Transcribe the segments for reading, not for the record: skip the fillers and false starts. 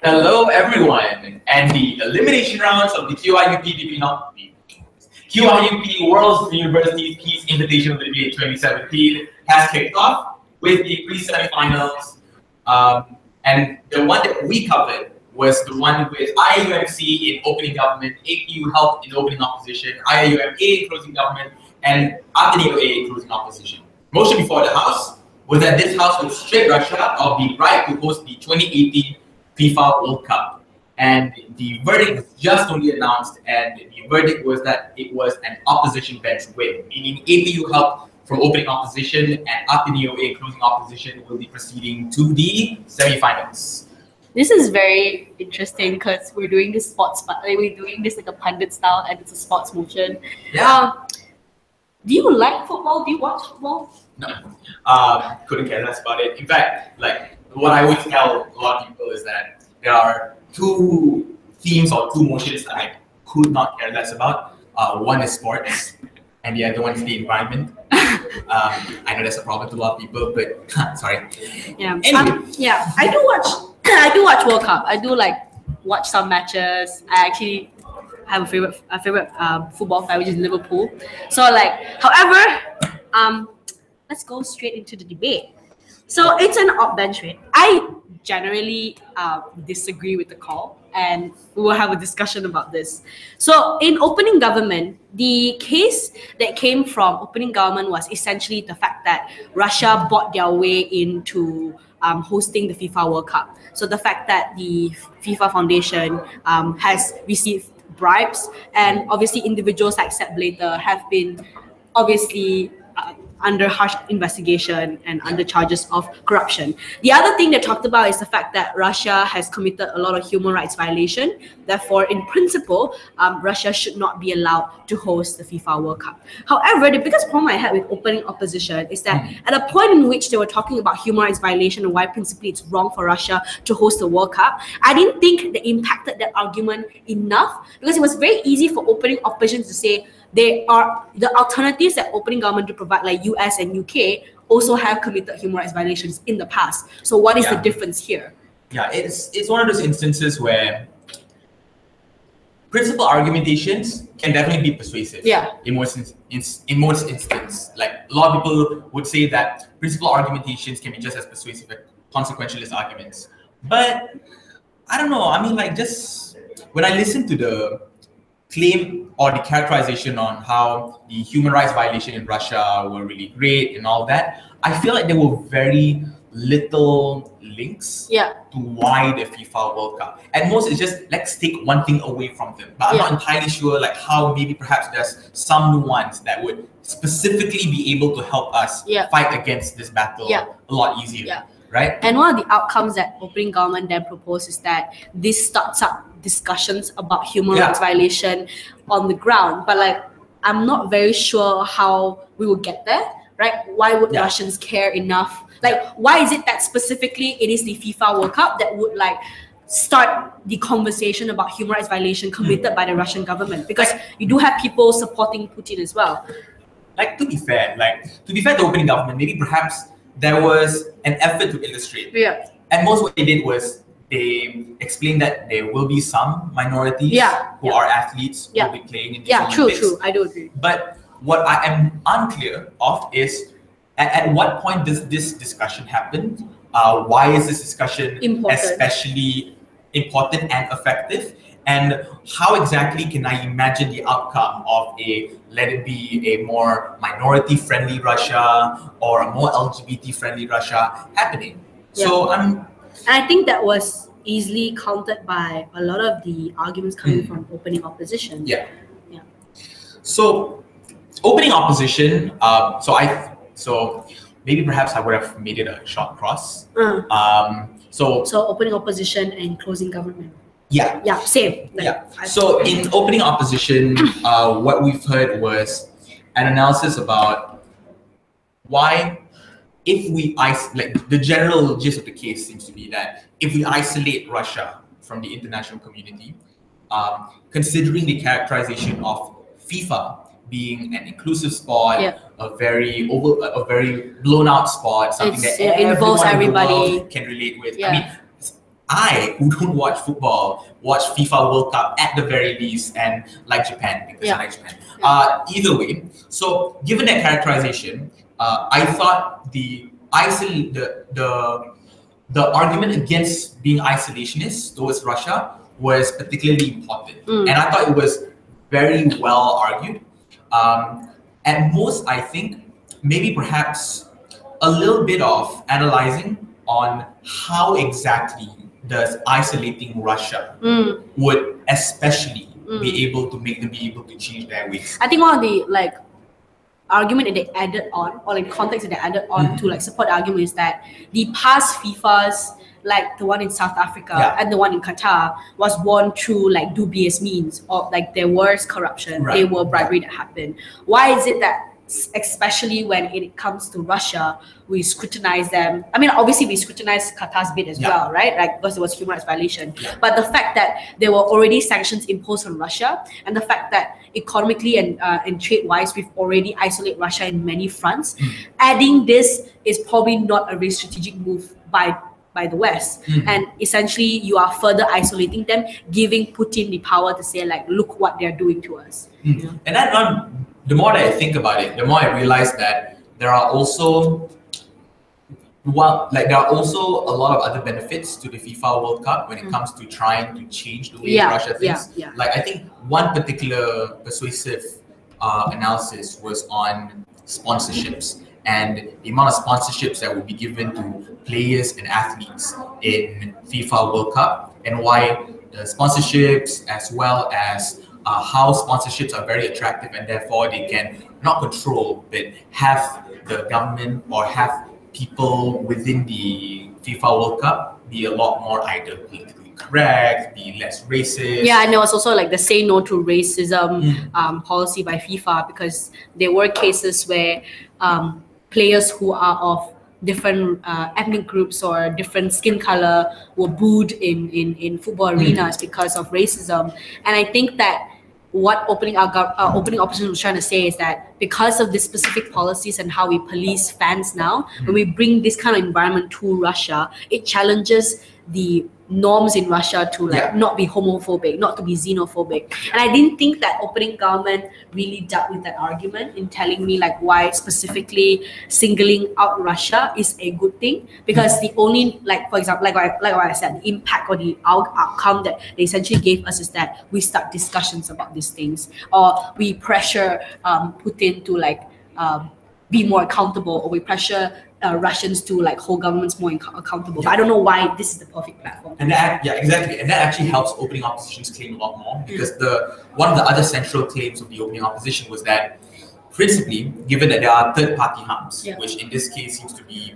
Hello, everyone, and the elimination rounds of the QIUP World University Peace Invitational Debate 2017 has kicked off with the pre-semifinals, and the one that we covered was the one with IIUMC in opening government, APU Health in opening opposition, IIUMA in closing government, and Ateneo A in closing opposition. Motion before the House was that this House would strip Russia of the right to host the 2018 FIFA World Cup. And the verdict was just only announced, and the verdict was that it was an opposition bench win, meaning APU helped from opening opposition and Ateneo A closing opposition will be proceeding to the semi-finals. This is very interesting because we're doing this we're doing this like a pundit style, and it's a sports motion. Yeah. Do you like football? Do you watch football? No. Couldn't care less about it. In fact, like what I always tell a lot of people is that there are two themes or two motions that I could not care less about. One is sports, and the other one is the environment. I know that's a problem to a lot of people, but sorry. Yeah. Anyway. Yeah. I do watch World Cup. I do watch some matches. I actually have a favorite football fan, which is Liverpool. So however, let's go straight into the debate. So it's an opt bench rate. I generally disagree with the call, and we will have a discussion about this. So in opening government, the case that came from opening government was essentially the fact that Russia bought their way into hosting the FIFA World Cup. So the fact that the FIFA Foundation has received bribes, and obviously individuals like Sepp Blatter have been obviously under harsh investigation and under charges of corruption. The other thing they talked about is the fact that Russia has committed a lot of human rights violation. Therefore, in principle, Russia should not be allowed to host the FIFA World Cup. However, the biggest problem I had with opening opposition is that at a point in which they were talking about human rights violation and why principally it's wrong for Russia to host the World Cup, I didn't think they impacted that argument enough, because it was very easy for opening opposition to say they are the alternatives that opening government to provide, like US and UK, also have committed human rights violations in the past. So what is the difference here? Yeah, it's one of those instances where principal argumentations can definitely be persuasive. Yeah. In most instances, like a lot of people would say that principal argumentations can be just as persuasive as consequentialist arguments. But I don't know. I mean, just when I listen to the claim or the characterization on how the human rights violation in Russia were really great and all that, I feel like there were very little links to why the FIFA World Cup. At most, it's just let's take one thing away from them. But I'm not entirely sure how maybe perhaps there's some nuance that would specifically be able to help us fight against this battle a lot easier. Right? And one of the outcomes that opening government then proposed is that this starts up discussions about human rights violation on the ground. But I'm not very sure how we will get there, right? Why would Russians care enough? Why is it that specifically it is the FIFA World Cup that would start the conversation about human rights violation committed by the Russian government? Because you do have people supporting Putin as well. To be fair, the opening government, maybe perhaps there was an effort to illustrate. And most what they did was they explained that there will be some minorities who are athletes who will be playing in the Olympics. True. I do agree. But what I am unclear of is at what point does this discussion happen? Why is this discussion especially important and effective? And how exactly can I imagine the outcome of let it be a more minority-friendly Russia or a more LGBT-friendly Russia happening? So and I think that was easily countered by a lot of the arguments coming from opening opposition. So opening opposition, so maybe perhaps I would have made it a short cross. So opening opposition and closing government. Same. So in opening opposition, what we've heard was an analysis about why, if we the general gist of the case seems to be that if we isolate Russia from the international community, considering the characterization of FIFA being an inclusive sport, a very blown out sport, something that involves everybody, in the world can relate with. I mean, I, who don't watch football, watch FIFA World Cup at the very least, and like Japan, because I like Japan. Either way, so given that characterization, I thought the argument against being isolationist towards Russia was particularly important. And I thought it was very well argued. At most, I think, maybe perhaps a little bit of analyzing on how exactly does isolating Russia would especially be able to make them be able to change their ways. I think one of the argument that they added on, or like context that they added on to like support the argument, is that the past FIFAs, like the one in South Africa and the one in Qatar, was won through like dubious means, or like there was corruption, there were bribery that happened. Why is it that, especially when it comes to Russia, we scrutinize them? I mean, obviously we scrutinize Qatar's bid as well, right? Like, because there was human rights violation. But the fact that there were already sanctions imposed on Russia, and the fact that economically and trade-wise, we've already isolated Russia in many fronts, adding this is probably not a very strategic move by the West. And essentially you are further isolating them, giving Putin the power to say like, look what they're doing to us. And that the more that I think about it, the more I realize that there are also a lot of other benefits to the FIFA World Cup when it comes to trying to change the way Russia thinks. Like, I think one particular persuasive analysis was on sponsorships and the amount of sponsorships that will be given to players and athletes in FIFA World Cup, and why the sponsorships, as well as how sponsorships are very attractive, and therefore they can not control but have the government or have people within the FIFA World Cup be a lot more either politically correct, be less racist. Yeah, and there was also like the say no to racism policy by FIFA, because there were cases where players who are of different ethnic groups or different skin color were booed in football arenas because of racism. And I think that what opening opposition was trying to say is that because of the specific policies and how we police fans now, when we bring this kind of environment to Russia, it challenges the norms in Russia to like not be homophobic, not to be xenophobic. And I didn't think that opening government really dealt with that argument in telling me like why specifically singling out Russia is a good thing, because the only, like, for example, like what I said, the impact or the outcome that they essentially gave us is that we start discussions about these things, or we pressure Putin to like be more accountable, or we pressure Russians to like hold governments more accountable. But I don't know why this is the perfect platform. And that, exactly, and that actually helps opening opposition's claim a lot more, because one of the other central claims of the opening opposition was that, principally, given that there are third-party harms, which in this case seems to be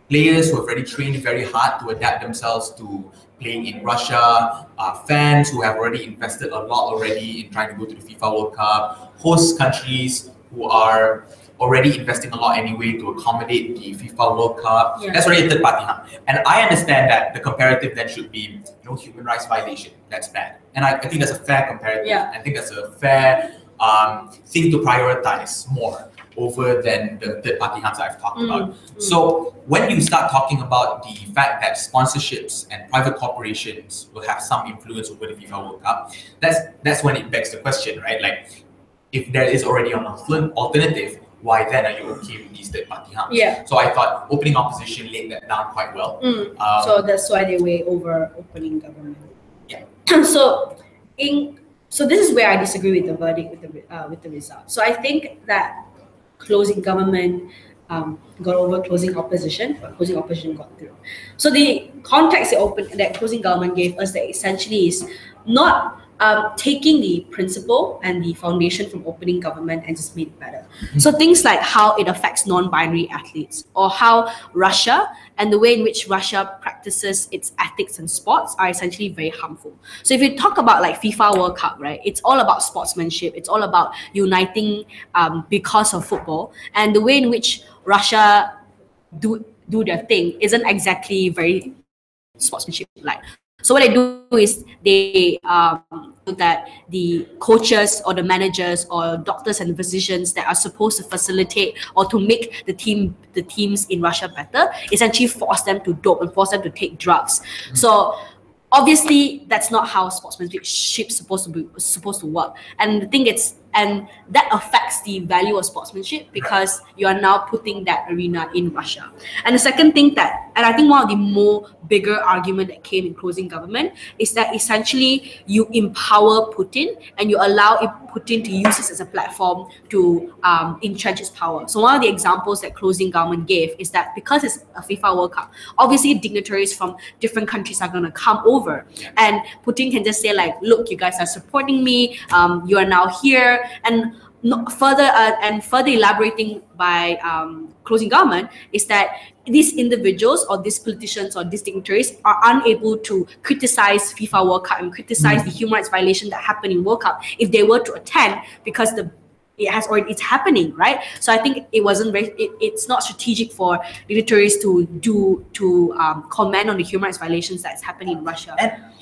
players who have already trained very hard to adapt themselves to playing in Russia, fans who have already invested a lot already in trying to go to the FIFA World Cup, host countries who are already investing a lot anyway to accommodate the FIFA World Cup. That's already a third party harm. And I understand that the comparative then should be, human rights violation. That's bad. And I think that's a fair comparative. I think that's a fair thing to prioritize more over than the third party harms I've talked about. So when you start talking about the fact that sponsorships and private corporations will have some influence over the FIFA World Cup, that's when it begs the question, right? Like, if there is already an alternative, why then are you okay with these third-party harms? So I thought opening opposition laid that down quite well. So that's why they were over opening government. So this is where I disagree with the verdict, with the result. So I think that closing government got over closing opposition, but closing opposition got through. So the context that closing government gave us that essentially is not taking the principle and the foundation from opening government and just made it better. So things like how it affects non-binary athletes, or how Russia and the way in which Russia practices its ethics and sports are essentially very harmful. So if you talk about like FIFA World Cup, right, it's all about sportsmanship. It's all about uniting because of football. And the way in which Russia do their thing isn't exactly very sportsmanship like. So what they do is they that the coaches or the managers or doctors and physicians that are supposed to facilitate or to make the teams in Russia better, essentially force them to dope and force them to take drugs. So obviously that's not how sportsmanship is supposed to work. And the thing and that affects the value of sportsmanship because you are now putting that arena in Russia. And the second thing and I think one of the more bigger argument that came in closing government is that essentially you empower Putin and you allow Putin to use this as a platform to entrench his power. So one of the examples that closing government gave is that because it's a FIFA World Cup, obviously dignitaries from different countries are going to come over, and Putin can just say like, look, you guys are supporting me, you are now here. And further elaborating by closing government is that these individuals or these politicians or these dignitaries are unable to criticize FIFA World Cup and criticize the human rights violation that happened in World Cup if they were to attend, because it's happening, right? So I think it's not strategic for dignitaries to comment on the human rights violations that's happening in Russia.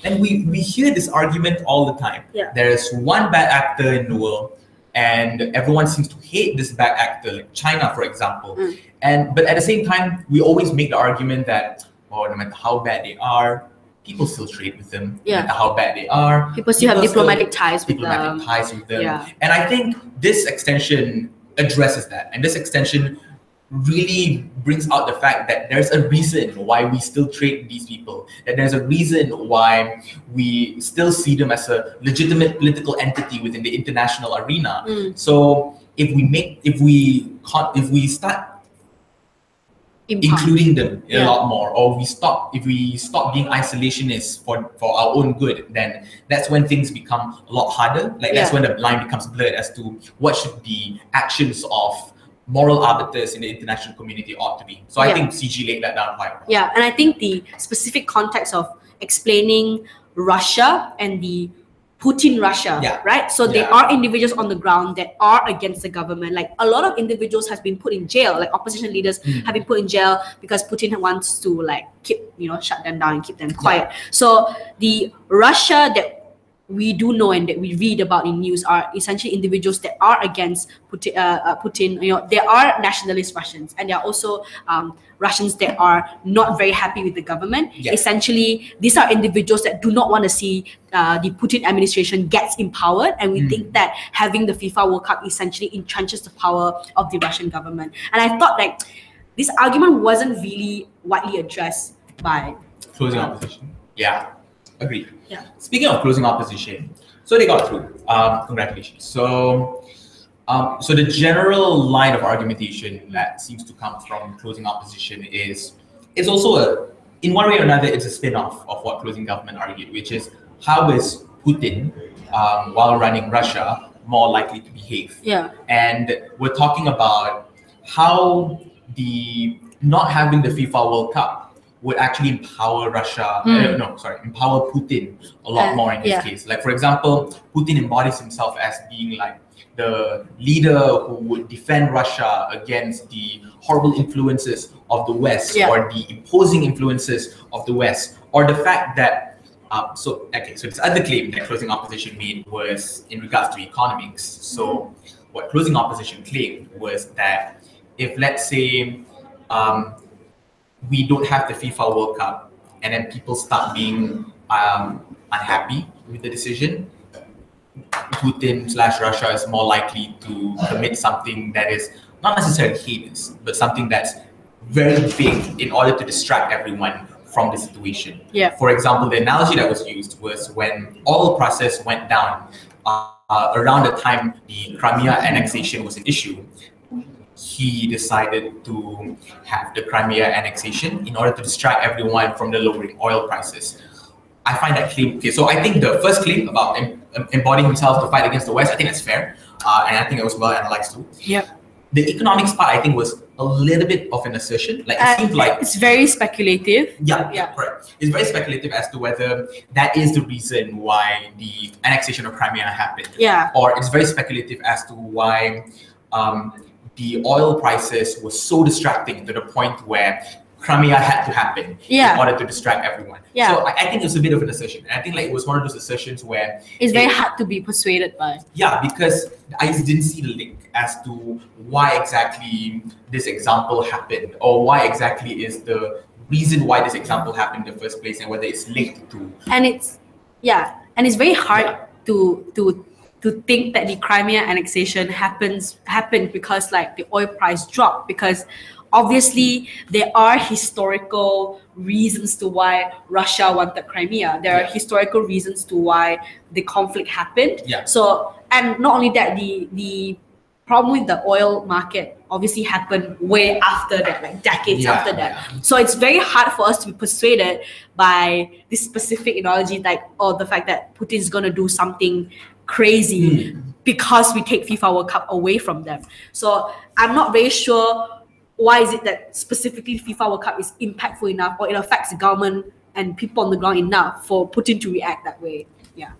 And we hear this argument all the time. Yeah. There is one bad actor in the world, and everyone seems to hate this bad actor, like China, for example. But at the same time, we always make the argument that, no matter how bad they are, people still trade with them. No matter how bad they are, people still have diplomatic ties with them. Yeah. And I think this extension addresses that, and this extension really brings out the fact that there's a reason why we still trade with these people, that there's a reason why we still see them as a legitimate political entity within the international arena. So if we start including them a lot more, or if we stop being isolationists for our own good, then that's when things become a lot harder. That's when the line becomes blurred as to what should the actions of moral arbiters in the international community ought to be. So I think CG laid that down quite well. Yeah, and I think the specific context of explaining Russia and the Putin Russia, right? So there are individuals on the ground that are against the government. Like a lot of individuals has been put in jail, like opposition leaders have been put in jail because Putin wants to shut them down and keep them quiet. So the Russia that we do know and that we read about in news are essentially individuals that are against Putin. There are nationalist Russians, and there are also Russians that are not very happy with the government. Essentially, these are individuals that do not want to see the Putin administration gets empowered, and we think that having the FIFA World Cup essentially entrenches the power of the Russian government. And I thought this argument wasn't really widely addressed by closing opposition. Yeah. Agreed. Yeah. Speaking of closing opposition, so they got through. Congratulations. So the general line of argumentation that seems to come from closing opposition is it's also in one way or another, it's a spin-off of what closing government argued, which is how is Putin, while running Russia, more likely to behave? Yeah. And we're talking about how the not having the FIFA World Cup would actually empower Russia, empower Putin a lot more in this case. Like, for example, Putin embodies himself as being like the leader who would defend Russia against the horrible influences of the West or the imposing influences of the West, or the fact that, so this other claim that closing opposition made was in regards to economics. So what closing opposition claimed was that if, let's say, we don't have the FIFA World Cup, and then people start being unhappy with the decision, Putin/Russia is more likely to commit something that is not necessarily heinous, but something that's very big in order to distract everyone from the situation. Yeah. For example, the analogy that was used was when oil prices went down around the time the Crimea annexation was an issue. He decided to have the Crimea annexation in order to distract everyone from the lowering oil prices. I find that claim, okay, so I think the first claim about embodying himself to fight against the West, I think that's fair. And I think it was well analyzed too. Yeah. The economics part, I think, was a little bit of an assertion. Like, it seems like it's very speculative. Yeah, correct. It's very speculative as to whether that is the reason why the annexation of Crimea happened. Yeah. Or it's very speculative as to why the oil prices were so distracting to the point where Crimea had to happen Yeah. in order to distract everyone. Yeah. So I think it was a bit of an assertion. And I think like it was one of those assertions where It's very hard to be persuaded by. Yeah, because I just didn't see the link as to why exactly this example happened, or why exactly is the reason why this example happened in the first place, and whether it's linked to. And it's very hard to think that the Crimea annexation happened because like the oil price dropped, because obviously there are historical reasons to why Russia wanted Crimea. There are historical reasons to why the conflict happened. Yeah. So, and not only that, the problem with the oil market obviously happened way after that, like decades after that. Yeah. So it's very hard for us to be persuaded by this specific ideology, like, or the fact that Putin's gonna do something crazy because we take FIFA World Cup away from them. So I'm not very sure why is it that specifically FIFA World Cup is impactful enough, or it affects the government and people on the ground enough for Putin to react that way. Yeah.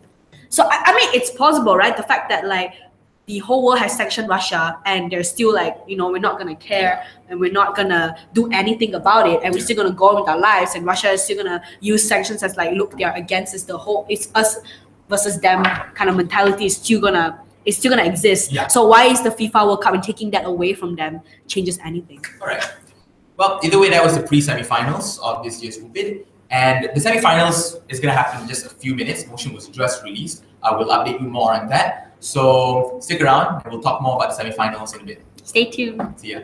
So I mean, it's possible, right? The fact that like the whole world has sanctioned Russia and they're still like, you know, we're not gonna care and we're not gonna do anything about it, and we're still gonna go on with our lives, and Russia is still gonna use sanctions as like, look, they're against us. The whole it's us versus them kind of mentality is still gonna exist. Yeah. So why is the FIFA World Cup and taking that away from them changes anything? All right. Well, either way, that was the pre-semifinals of this year's WUPID. And the semifinals is going to happen in just a few minutes. Motion was just released. I will update you more on that. So stick around and we'll talk more about the semifinals in a bit. Stay tuned. See ya.